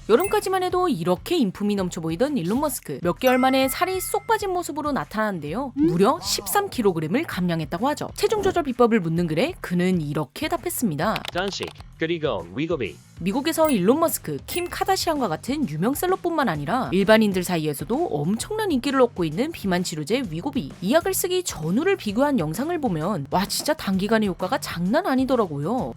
여름까지만 해도 이렇게 인품이 넘쳐 보이던 일론 머스크, 몇 개월 만에 살이 쏙 빠진 모습으로 나타나는데요. 무려 13kg을 감량했다고 하죠. 체중 조절 비법을 묻는 글에 그는 이렇게 답했습니다. 단식, 그리고 위고비. 미국에서 일론 머스크, 킴 카다시안과 같은 유명 셀럽뿐만 아니라 일반인들 사이에서도 엄청난 인기를 얻고 있는 비만 치료제 위고비. 이 약을 쓰기 전후를 비교한 영상을 보면 와 진짜 단기간에 효과가 장난 아니더라고요.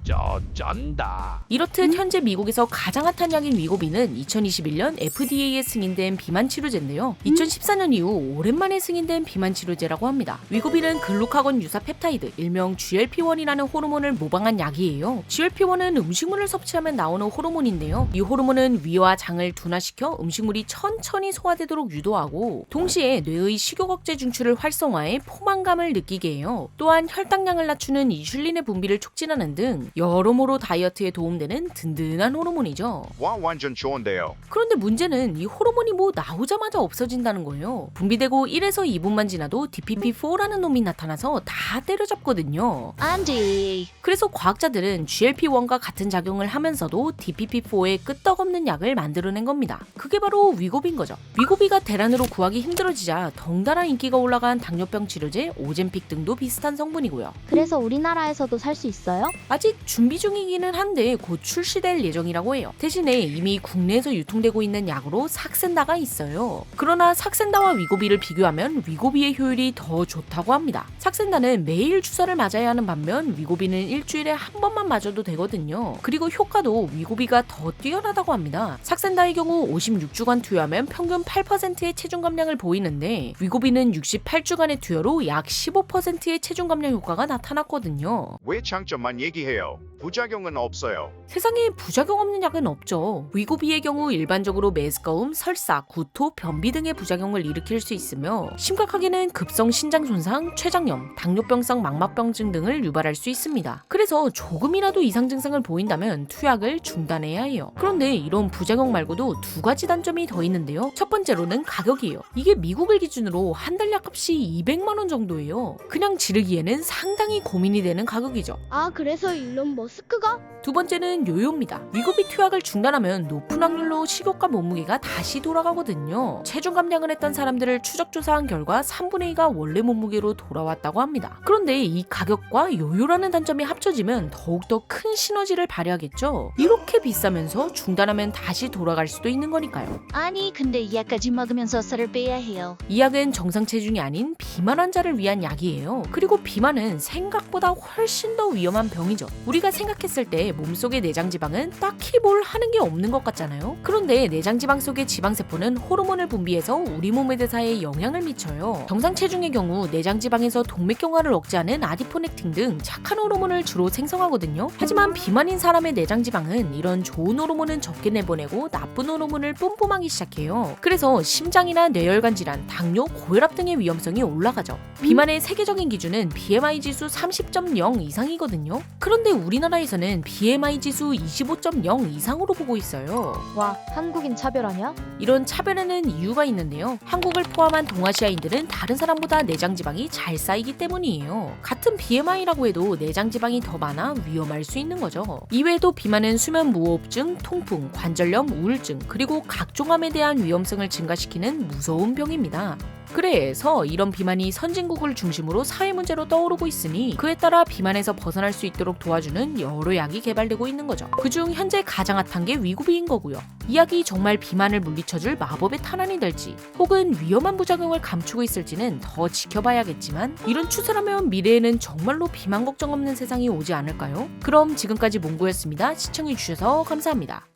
쩐다. 이렇듯 현재 미국에서 가장 핫한 약인 위고비는 2021년 FDA에 승인된 비만 치료제인데요. 2014년 이후 오랜만에 승인된 비만 치료제라고 합니다. 위고비는 글루카곤 유사 펩타이드, 일명 GLP-1이라는 호르몬을 모방한 약이에요. GLP-1은 음식물을 섭취하면 나오는 호르몬인데요. 이 호르몬은 위와 장을 둔화시켜 음식물이 천천히 소화되도록 유도하고 동시에 뇌의 식욕 억제 중추를 활성화해 포만감을 느끼게 해요. 또한 혈당량을 낮추는 인슐린의 분비를 촉진하는 등 여러모로 다이어트에 도움되는 든든한 호르몬이죠. 와 완전 좋은데요. 그런데 문제는 이 호르몬이 나오자마자 없어진다는 거예요. 분비되고 1에서 2분만 지나도 DPP-4라는 놈이 나타나서 다 때려잡거든요. 안 돼. 그래서 과학자들은 GLP-1과 같은 작용을 하면서도 DPP-4의 끄떡없는 약을 만들어낸 겁니다. 그게 바로 위고비인 거죠. 위고비가 대란으로 구하기 힘들어지자 덩달아 인기가 올라간 당뇨병 치료제 오젬픽 등도 비슷한 성분이고요. 그래서 우리나라에서도 살 수 있어요? 아직 준비 중이기는 한데 곧 출시될 예정이라고 해요. 대신에 이미 국내에서 유통되고 있는 약으로 삭센다가 있어요. 그러나 삭센다와 위고비를 비교하면 위고비의 효율이 더 좋다고 합니다. 삭센다는 매일 주사를 맞아야 하는 반면 위고비는 일주일에 한 번만 맞아도 되거든요. 그리고 효과도 위고비가 더 뛰어나다고 합니다. 삭센다의 경우 56주간 투여하면 평균 8%의 체중 감량을 보이는데 위고비는 68주간의 투여로 약 15%의 체중 감량 효과가 나타났거든요. 왜 장점만 얘기해요? 부작용은 없어요. 세상에 부작용 없는 약은 없죠. 위고비의 경우 일반적으로 메스꺼움, 설사, 구토, 변비 등의 부작용을 일으킬 수 있으며 심각하게는 급성 신장 손상, 췌장염, 당뇨병성 망막병증 등을 유발할 수 있습니다. 그래서 조금이라도 이상 증상을 보인다면 투약을 중단해야 해요. 그런데 이런 부작용 말고도 두 가지 단점이 더 있는데요. 첫 번째로는 가격이에요. 이게 미국을 기준으로 한 달 약값이 200만 원 정도예요. 그냥 지르기에는 상당히 고민이 되는 가격이죠. 아, 그래서 일론 머스크가? 두 번째는 요요입니다. 위고비 투약을 중단하면 높은 확률로 식욕과 몸무게가 다시 돌아가거든요. 체중 감량을 했던 사람들을 추적 조사한 결과 3분의 2가 원래 몸무게로 돌아왔다고 합니다. 그런데 이 가격과 요요라는 단점이 합쳐지면 더욱더 큰 시너지를 발휘하겠죠. 이렇게 비싸면서 중단하면 다시 돌아갈 수도 있는 거니까요. 아니, 근데 이 약까지 먹으면서 살을 빼야 해요. 이 약은 정상 체중이 아닌 비만 환자를 위한 약이에요. 그리고 비만은 생각보다 훨씬 더 위험한 병이죠. 우리가 생각했을 때 몸속의 내장지방은 딱히 뭘 하는 게 없는 것 같잖아요. 그런데 내장지방 속의 지방세포는 호르몬을 분비해서 우리 몸의 대사에 영향을 미쳐요. 정상 체중의 경우 내장지방에서 동맥경화를 억제하는 아디포넥틴 등 착한 호르몬을 주로 생성하거든요. 하지만 비만인 사람의 내장지방은 이런 좋은 호르몬은 적게 내보내고 나쁜 호르몬을 뿜뿜하기 시작해요. 그래서 심장이나 뇌혈관 질환, 당뇨, 고혈압 등의 위험성이 올라가죠. 비만의 세계적인 기준은 BMI 지수 30.0 이상이거든요. 그런데 우리나라에서는 BMI 지수 25.0 이상으로 보고 있어요. 와, 한국인 차별하냐? 이런 차별에는 이유가 있는데요. 한국을 포함한 동아시아인들은 다른 사람보다 내장지방이 잘 쌓이기 때문이에요. 같은 BMI라고 해도 내장지방이 더 많아 위험할 수 있는 거죠. 이외에도 비만은 수면 무호흡증, 통풍, 관절염, 우울증, 그리고 각종암에 대한 위험성을 증가시키는 무서운 병입니다. 그래서 이런 비만이 선진국을 중심으로 사회 문제로 떠오르고 있으니 그에 따라 비만에서 벗어날 수 있도록 도와주는 여러 약이 개발되고 있는 거죠. 그중 현재 가장 핫한 게 위고비인 거고요. 이 약이 정말 비만을 물리쳐줄 마법의 탄환이 될지 혹은 위험한 부작용을 감추고 있을지는 더 지켜봐야겠지만 이런 추세라면 미래에는 정말로 비만 걱정 없는 세상이 오지 않을까요? 그럼 지금까지 몽구였습니다. 시청해주셔서 감사합니다.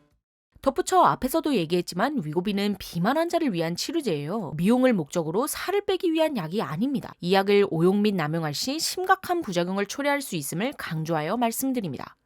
덧붙여 앞에서도 얘기했지만 위고비는 비만 환자를 위한 치료제예요. 미용을 목적으로 살을 빼기 위한 약이 아닙니다. 이 약을 오용 및 남용할 시 심각한 부작용을 초래할 수 있음을 강조하여 말씀드립니다.